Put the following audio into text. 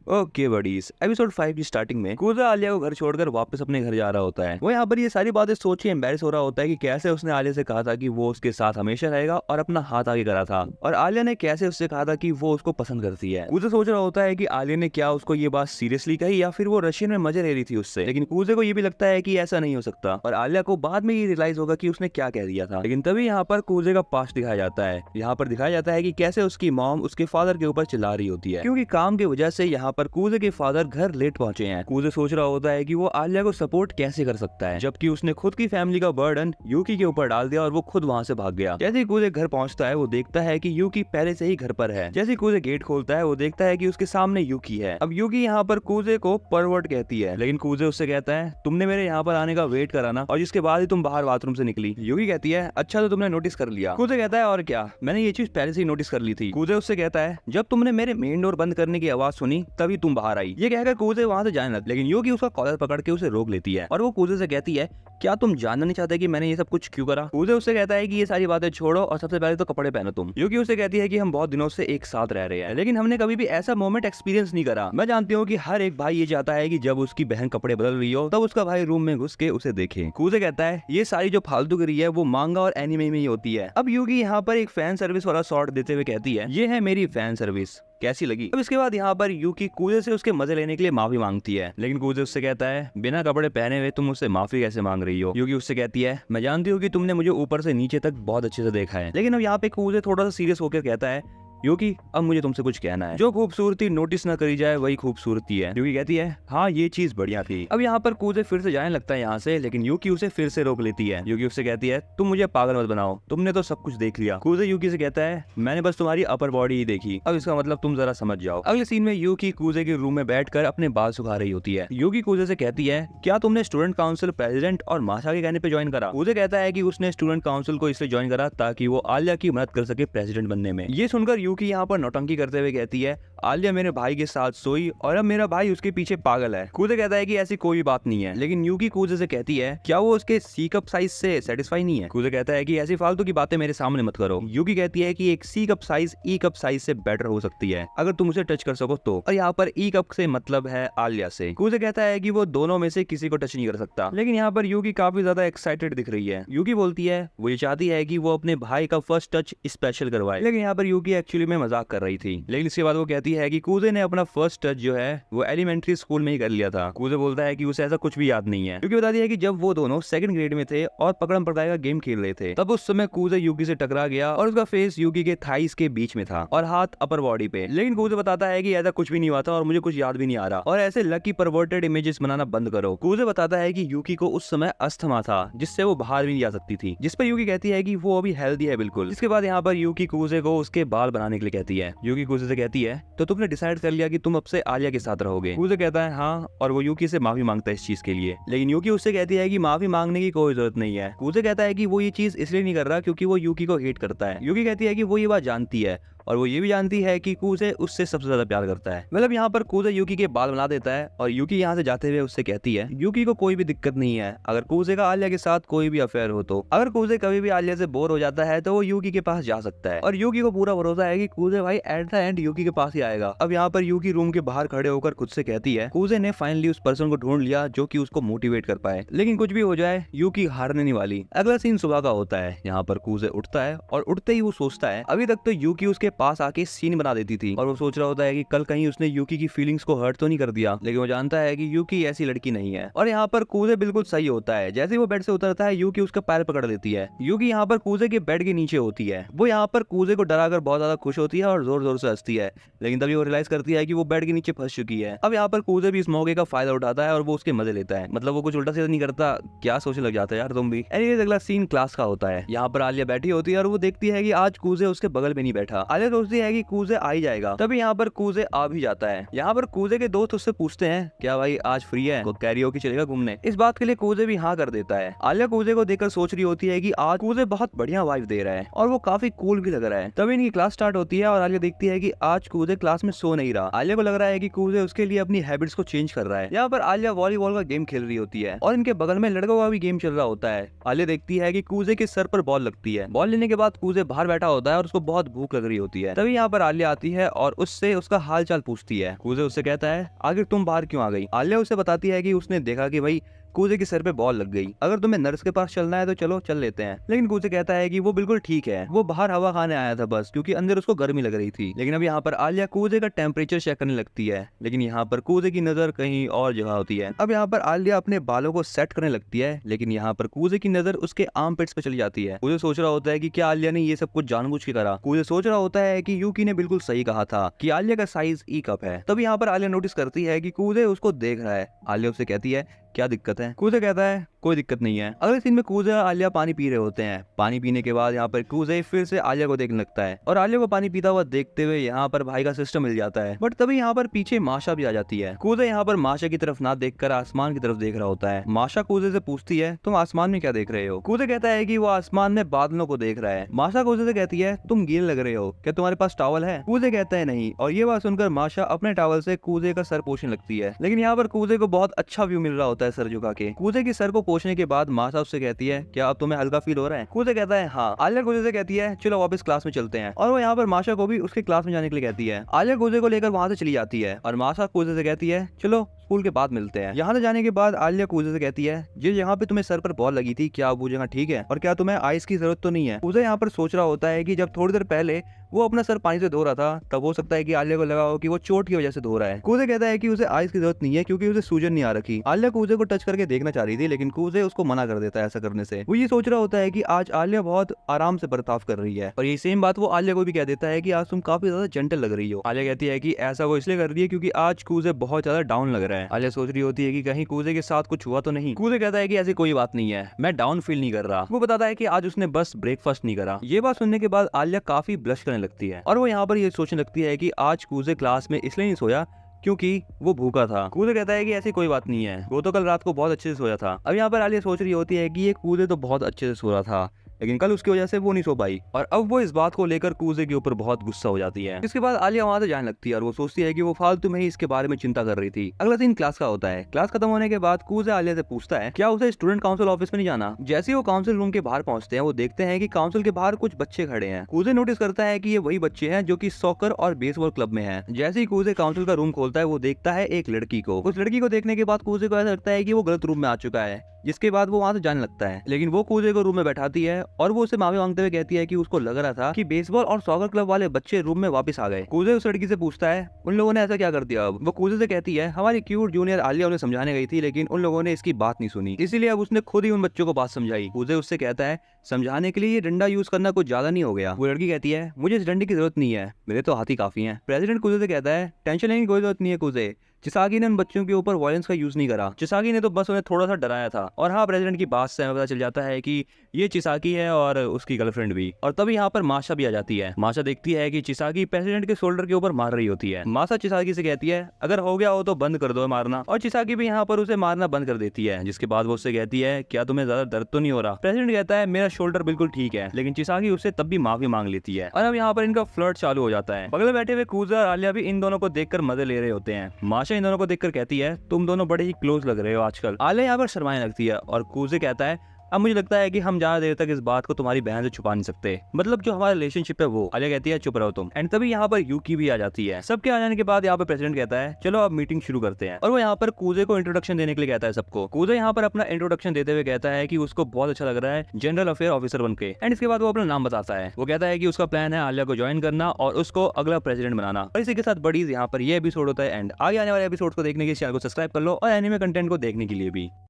Okay buddies, episode 5 की starting में कूजा आलिया को घर छोड़कर वापस अपने घर जा रहा होता है। वो यहाँ पर ये सारी बातें सोच के एम्बेरस हो रहा होता है कि कैसे उसने आलिया से कहा था कि वो उसके साथ हमेशा रहेगा और अपना हाथ आगे करा था, और आलिया ने कैसे उससे कहा था कि वो उसको पसंद करती है। कूजा सोच रहा होता है कि आलिया ने क्या उसको ये बात सीरियसली कही या फिर वो रशियन में मजे ले रही थी उससे, लेकिन कूजे को ये भी लगता है कि ऐसा नहीं हो सकता, और आलिया को बाद में ये रियलाइज होगा कि उसने क्या कह दिया था। लेकिन तभी यहाँ पर कूजे का पास्ट दिखाया जाता है। यहाँ पर दिखाया जाता है कि कैसे उसकी मॉम उसके फादर के ऊपर चिल्ला रही होती है क्योंकि काम की वजह से यहाँ पर कूजे के फादर घर लेट पहुंचे हैं। कूजे सोच रहा होता है कि वो आलिया को सपोर्ट कैसे कर सकता है, जबकि उसने खुद की फैमिली का बर्डन यूकी के ऊपर डाल दिया और वो खुद वहाँ से भाग गया। जैसे ही कूजे घर पहुंचता है वो देखता है कि यूकी पहले से ही घर पर है। जैसे ही कूजे गेट खोलता है वो देखता है कि उसके सामने यूकी है। अब यूकी यहाँ पर कूजे को परवर्ट कहती है, लेकिन कूजे उससे कहता है तुमने मेरे यहाँ पर आने का वेट करा ना, और जिसके बाद ही तुम बाहर बाथरूम से निकली। यूकी कहती है अच्छा तो तुमने नोटिस कर लिया। कूजे कहता है और क्या, मैंने ये चीज पहले से ही नोटिस कर ली थी। कूजे उससे कहता है जब तुमने मेरे मेन डोर बंद करने की आवाज सुनी तभी तुम बाहर आई। ये कहकर कूजे वहाँ से जाने लगता, लेकिन यूकी उसका कॉलर पकड़ के उसे रोक लेती है और वो कूजे से कहती है क्या तुम जानना नहीं चाहते कि मैंने ये सब कुछ क्यों करा। कूजे उससे कहता है कि ये सारी बातें छोड़ो और सबसे पहले तो कपड़े पहनो तुम। यूकी उससे कहती है कि हम बहुत दिनों से एक साथ रह रहे हैं, लेकिन हमने कभी भी ऐसा मोमेंट एक्सपीरियंस नहीं करा। मैं जानती हूँ कि हर एक भाई ये चाहता है कि जब उसकी बहन कपड़े बदल रही हो तब उसका भाई रूम में घुस के उसे देखे। कूजे कहता है ये सारी जो फालतूगिरी है वो मांगा और एनिमे में ही होती है। अब यूकी यहाँ पर एक फैन सर्विस वाला शॉट देते हुए कहती है ये है मेरी फैन सर्विस, कैसी लगी। अब इसके बाद यहाँ पर यूकी कूजे से उसके मजे लेने के लिए माफी मांगती है, लेकिन कूजे उससे कहता है बिना कपड़े पहने हुए तुम मुझसे माफी कैसे मांग रही हो। यूकी उससे कहती है मैं जानती हूँ कि तुमने मुझे ऊपर से नीचे तक बहुत अच्छे से देखा है, लेकिन अब यहाँ पे कूजे थोड़ा सा सीरियस होकर कहता है यूकी अब मुझे तुमसे कुछ कहना है। जो खूबसूरती नोटिस न करी जाए वही खूबसूरती है। यूकी कहती है हाँ ये चीज बढ़िया थी। अब यहाँ पर कूजे फिर से जाने लगता है यहाँ से, लेकिन यूकी उसे फिर से रोक लेती है। यूकी उससे कहती है तुम मुझे पागल मत बनाओ, तुमने तो सब कुछ देख लिया। कूजे यूकी से कहता है मैंने बस तुम्हारी अपर बॉडी ही देखी, अब इसका मतलब तुम जरा समझ जाओ। अगले सीन में यूकी कूजे के रूम में बैठकर अपने बाल सुखा रही होती है। यूकी कूजे से कहती है क्या तुमने स्टूडेंट काउंसिल प्रेसिडेंट और माशा के कहने पे ज्वाइन करा। कूजे कहता है कि उसने स्टूडेंट काउंसिल को इसलिए ज्वाइन करा ताकि वो आलिया की मदद कर सके प्रेसिडेंट बनने में। ये सुनकर यूकी यहाँ पर नौटंकी करते हुए कहती है आलिया मेरे भाई के साथ सोई और अब मेरा भाई उसके पीछे पागल है। कूजे कहता है कि ऐसी कोई बात नहीं है, लेकिन यूकी कूजे से कहती है क्या वो उसके सी कप साइज से सेटिस्फाई नहीं है। कूजे कहता है कि ऐसी फालतू की बातें मेरे सामने मत करो। यूकी कहती है कि एक सी कप साइज ई कप साइज से बेटर हो सकती है अगर तुम उसे टच कर सको तो, और यहाँ पर ई कप से मतलब है आलिया से। कूजे कहता है कि वो दोनों में से किसी को टच नहीं कर सकता, लेकिन यहाँ पर यूकी काफी ज्यादा एक्साइटेड दिख रही है। यूकी बोलती है वो ये चाहती है कि वो अपने भाई का फर्स्ट टच स्पेशल करवाए, लेकिन यहाँ पर यूकी एक्चुअली में मजाक कर रही थी। लेकिन इसके बाद वो कहती है कि कूजे ने अपना फर्स्ट टच जो है वो एलिमेंट्री स्कूल में ही कर लिया था। कूजे बोलता है कि उसे ऐसा कुछ भी याद नहीं है, क्योंकि बताती है कि जब वो दोनों सेकंड ग्रेड में थे और पकड़म पकड़ाई का गेम खेल रहे थे तब उस समय कूजे यूकी से टकरा गया और उसका फेस यूकी के थाइस के बीच में था और हाथ अपर बॉडी पे। लेकिन कूजे बताता है कि ऐसा कुछ भी नहीं हुआ था और मुझे कुछ याद भी नहीं आ रहा, और ऐसे लकी परवर्टेड इमेजेस बनाना बंद करो। कूजे बताता है कि यूकी को उस समय अस्थमा था जिससे वो बाहर भी नहीं जा सकती थी, जिस पर यूकी कहती है कि वो अभी हेल्दी है बिल्कुल। इसके बाद यहाँ पर यूकी कूजे को उसके बाल बनाने के लिए कहती है। यूकी कूजे से कहती है तो तुमने डिसाइड कर लिया कि तुम अब से आलिया के साथ रहोगे। कूजे कहता है हाँ, और वो यूकी से माफी मांगता है इस चीज के लिए, लेकिन यूकी उससे कहती है कि माफी मांगने की कोई जरूरत नहीं है। कूजे कहता है कि वो ये चीज इसलिए नहीं कर रहा क्योंकि वो यूकी को हेट करता है। यूकी कहती है कि वो ये बात जानती है और वो ये भी जानती है कि कूजे उससे सबसे ज्यादा प्यार करता है। मतलब यहाँ पर कूजे यूकी के बाल बना देता है और यूकी यहाँ से जाते हुए उससे कहती है यूकी को कोई भी दिक्कत नहीं है अगर कूजे का आलिया के साथ कोई भी अफेयर हो तो। अगर कूजे कभी भी आलिया से बोर हो जाता है तो वो यूकी के पास जा सकता है, और यूकी को पूरा भरोसा है कि कूजे भाई एट द एंड यूकी के पास ही आएगा। अब यहाँ पर यूकी रूम के बाहर खड़े होकर खुद से कहती है कूजे ने फाइनली उस पर्सन को ढूंढ लिया जो कि उसको मोटिवेट कर पाए, लेकिन कुछ भी हो जाए यूकी हारने नहीं वाली। अगला सीन सुबह का होता है। यहाँ पर कूजे उठता है और उठते ही वो सोचता है अभी तक तो यूकी उसके पास आके सीन बना देती थी, और वो सोच रहा होता है कि कल कहीं उसने यूकी की फीलिंग्स को हर्ट तो नहीं कर दिया, लेकिन वो जानता है कि यूकी ऐसी लड़की नहीं है। और यहाँ पर कूजे बिल्कुल सही होता है। जैसे ही वो बेड से उतरता है यूकी उसका पैर पकड़ लेती है। यूकी यहाँ पर कूजे के बेड के नीचे होती है। वो यहाँ पर कूजे को डराकर बहुत ज्यादा खुश होती है और जोर जोर से हंसती है, लेकिन तभी वो रियलाइज करती है कि वो बेड के नीचे फंस चुकी है। अब यहाँ पर कूजे भी इस मौके का फायदा उठाता है और वो उसके मजे लेता है। मतलब वो कुछ उल्टा सीधा नहीं करता, क्या सोचने लग जाता है यार तुम भी। एनीवेज अगला सीन क्लास का होता है। यहाँ पर आलिया बैठी होती है और वो देखती है कि आज कूजे उसके बगल में नहीं बैठा। आलिया सोचती है कि कूजे आ ही जाएगा, तभी यहाँ पर कूजे आ भी जाता है। यहाँ पर कूजे के दोस्त उससे पूछते हैं क्या भाई आज फ्री है, को कैरियोकी चलेगा घूमने। इस बात के लिए कूजे भी हाँ कर देता है। आलिया कूजे को देखकर सोच रही होती है कि आज कूजे बहुत बढ़िया वाइफ दे रहा है और वो काफी कूल भी लग रहा है। तभी इनकी क्लास स्टार्ट होती है और आलिया देखती है कि आज कूजे क्लास में सो नहीं रहा। आलिया को लग रहा है कि कूजे उसके लिए अपनी हैबिट्स को चेंज कर रहा है। यहाँ पर आलिया वॉलीबॉल का गेम खेल रही होती है और इनके बगल में लड़कों का भी गेम चल रहा होता है। आलिया देखती है कि कूजे के सर पर बॉल लगती है। बॉल लेने के बाद कूजे बाहर बैठा होता है और उसको बहुत भूख लग रही होती है। होती है। तभी यहाँ पर आलिया आती है और उससे उसका हाल चाल पूछती है। कूजे उससे कहता है आखिर तुम बाहर क्यों आ गई। आलिया उसे बताती है कि उसने देखा कि भाई कूजे के सर पे बॉल लग गई, अगर तुम्हें नर्स के पास चलना है तो चलो चल लेते हैं। लेकिन कूजे कहता है कि वो बिल्कुल ठीक है, वो बाहर हवा खाने आया था बस, क्योंकि अंदर उसको गर्मी लग रही थी। लेकिन अब यहाँ पर आलिया कूजे का टेम्परेचर चेक करने लगती है, लेकिन यहाँ पर कूजे की नजर कहीं और जगह होती है। अब यहाँ पर आलिया अपने बालों को सेट करने लगती है, लेकिन यहाँ पर कूजे की नजर उसके आर्म पिट्स पे चली जाती है। कूजे सोच रहा होता है कि क्या आलिया ने ये सब कुछ जानबूझ के करा। कूजे सोच रहा होता है कि यूकी ने बिल्कुल सही कहा था कि आलिया का साइज ई कप है। तब यहाँ पर आलिया नोटिस करती है कि कूजे उसको देख रहा है। आलिया उससे कहती है क्या दिक्कत है। कूजे कहता है कोई दिक्कत नहीं है। अगले सीन में कूजे और आलिया पानी पी रहे होते हैं। पानी पीने के बाद यहाँ पर कूजे फिर से आलिया को देखने लगता है और आलिया को पानी पीता हुआ देखते हुए यहाँ पर भाई का सिस्टम मिल जाता है। बट तभी यहाँ पर पीछे माशा भी आ जाती है। कूजे यहाँ पर माशा की तरफ ना देखकर आसमान की तरफ देख रहा होता है। माशा कूजे से पूछती है तुम आसमान में क्या देख रहे हो। कूजे कहता है कि वो आसमान में बादलों को देख रहा है। माशा कूजे से कहती है तुम गीले लग रहे हो, क्या तुम्हारे पास टॉवल है। कूजे कहता है नहीं, और ये बात सुनकर माशा अपने टॉवल से कूजे का सर पोंछने लगती है। लेकिन यहाँ पर कूजे को बहुत अच्छा व्यू मिल रहा होता है सर झुका के। कूजे के सर को पोंछने के बाद माशा उससे कहती है क्या अब तुम्हें हल्का फील हो रहा है। कूजे कहता है हाँ। आलिया कूजे से कहती है चलो वापस क्लास में चलते हैं, और वो यहाँ पर माशा को भी उसके क्लास में जाने के लिए कहती है। आलिया कूजे को लेकर वहाँ से चली जाती है और माशा कूजे से कहती है चलो स्कूल के बाद मिलते हैं। यहाँ से जाने के बाद आलिया कूजे से कहती है जिस जगह पे तुम्हें सर पर बॉल लगी थी क्या वो जगह ठीक है, और क्या तुम्हें आइस की जरूरत तो नहीं है। कूजे यहाँ पर सोच रहा होता है कि जब थोड़ी देर पहले वो अपना सर पानी से धो रहा था तब हो सकता है कि आलिया को लगा हो कि वो चोट की वजह से धो रहा है। कूजे कहता है कि उसे आइस की जरूरत नहीं है क्योंकि उसे सूजन नहीं आ रखी। आलिया कूजे को टच करके देखना चाह रही थी, लेकिन कूजे उसको मना कर देता है ऐसा करने से। वो ये सोच रहा होता है कि आज आलिया बहुत आराम से बर्ताव कर रही है, और ये सेम बात वो आलिया को भी कह देता है कि आज तुम काफी ज्यादा जेंटल लग रही हो। आलिया कहती है कि ऐसा वो इसलिए कर रही है क्योंकि आज कूजे बहुत ज्यादा डाउन लग रहा है। आलिया सोच रही होती है कि कहीं कूजे के साथ कुछ हुआ तो नहीं। कूजे कहता है कि ऐसी कोई बात नहीं है, मैं डाउन फील नहीं कर रहा। वो बताता है कि आज उसने बस ब्रेकफास्ट नहीं करा। ये बात सुनने के बाद आलिया काफी ब्लश करने लगती है और वो यहाँ पर ये सोचने लगती है कि आज कूजे क्लास में इसलिए नहीं सोया क्योंकि वो भूखा था। कूजे कहता है कि ऐसी कोई बात नहीं है, वो तो कल रात को बहुत अच्छे से सोया था। अब यहाँ पर आलिया सोच रही होती है कि ये कूजे तो बहुत अच्छे से सो रहा था, लेकिन कल उसकी वजह से वो नहीं सो पाई, और अब वो इस बात को लेकर कूजे के ऊपर बहुत गुस्सा हो जाती है। इसके बाद आलिया वहां से जाने लगती है और वो सोचती है कि वो फालतू में ही इसके बारे में चिंता कर रही थी। अगला दिन क्लास का होता है। क्लास खत्म होने के बाद कूजे आलिया से पूछता है क्या उसे स्टूडेंट काउंसिल ऑफिस में नहीं जाना। जैसे ही वो काउंसिल रूम के बाहर पहुंचते हैं वो देखते हैं कि काउंसिल के बाहर कुछ बच्चे खड़े हैं। कूजे नोटिस करता है कि ये वही बच्चे हैं जो कि सॉकर और बेसबॉल क्लब में हैं। जैसे ही कूजे काउंसिल का रूम खोलता है वो देखता है एक लड़की को। उस लड़की को देखने के बाद कूजे को ऐसा लगता है कि वो गलत रूम में आ चुका है, जिसके बाद वो वहां से जाने लगता है। लेकिन वो कूजे को रूम में बैठाती है और वो उसे माफी मांगते हुए कहती है कि उसको लग रहा था कि बेसबॉल और सॉकर क्लब वाले बच्चे रूम में वापस आ गए। कूजे उस लड़की से पूछता है उन लोगों ने ऐसा क्या कर दिया। अब वो कूजे से कहती है हमारी क्यूट जूनियर आलिया उन्हें समझाने गई थी, लेकिन उन लोगों ने इसकी बात नहीं सुनी, इसीलिए अब उसने खुद ही उन बच्चों को बात समझाई। कूजे उससे कहता है समझाने के लिए ये डंडा यूज करना कुछ ज्यादा नहीं हो गया। वो लड़की कहती है मुझे इस डंडे की जरूरत नहीं है, मेरे तो हाथ ही काफी हैं। प्रेसिडेंट कूजे से कहता है टेंशन लेने की कोई जरूरत नहीं है कूजे, चिसागी ने उन बच्चों के ऊपर वायलेंस का यूज नहीं करा, चिसागी ने तो बस उन्हें थोड़ा सा डराया था। और हाँ, प्रेसिडेंट की बात से हमें पता चल जाता है कि ये चिसागी है और उसकी गर्लफ्रेंड भी। और तभी यहाँ पर माशा भी आ जाती है। माशा देखती है कि चिसागी प्रेसिडेंट के शोल्डर के ऊपर मार रही होती है। माशा चिसागी से कहती है अगर हो गया हो तो बंद कर दो मारना, और चिसागी भी यहाँ पर उसे मारना बंद कर देती है। जिसके बाद वो उससे कहती है क्या तुम्हें ज्यादा दर्द तो नहीं हो रहा। प्रेसिडेंट कहता है मेरा शोल्डर बिल्कुल ठीक है, लेकिन चिसागी उससे तब भी माफी मांग लेती है। और अब यहाँ पर इनका फ्लर्ट चालू हो जाता है। बगल में बैठे हुए कूजे और आलिया भी इन दोनों को देखकर मजे ले रहे होते हैं। माशा इन दोनों को देखकर कहती है तुम दोनों बड़े ही क्लोज लग रहे हो आजकल। आलिया यहाँ पर शर्माने लगती है और कूजे कहता है अब मुझे लगता है कि हम ज्यादा देर तक इस बात को तुम्हारी बहन से छुपा नहीं सकते, मतलब जो हमारा रिलेशनशिप है वो। आलिया कहती है चुप रहो तुम। एंड तभी यहाँ पर यूकी भी आ जाती है। सबके आ जाने के बाद यहाँ पर प्रेसिडेंट कहता है चलो अब मीटिंग शुरू करते हैं, और वो यहाँ पर कूजे को इंट्रोडक्शन देने के लिए कहता है सबको। कूजे यहाँ पर अपना इंट्रोडक्शन देते हुए कहता है कि उसको बहुत अच्छा लग रहा है जनरल अफेयर ऑफिसर बनके। एंड इसके बाद वो अपना नाम बताता है। वो कहता है कि उसका प्लान है आलिया को ज्वाइन करना और उसको अगला प्रेसिडेंट बनाना। और इसी के साथ बड़ीज यहाँ पर ये एपिसोड होता है एंड आगे आने वाले एपिसोड को देखने के लिए चैनल को सब्सक्राइब कर लो और एनिमे कंटेंट को देखने के लिए भी।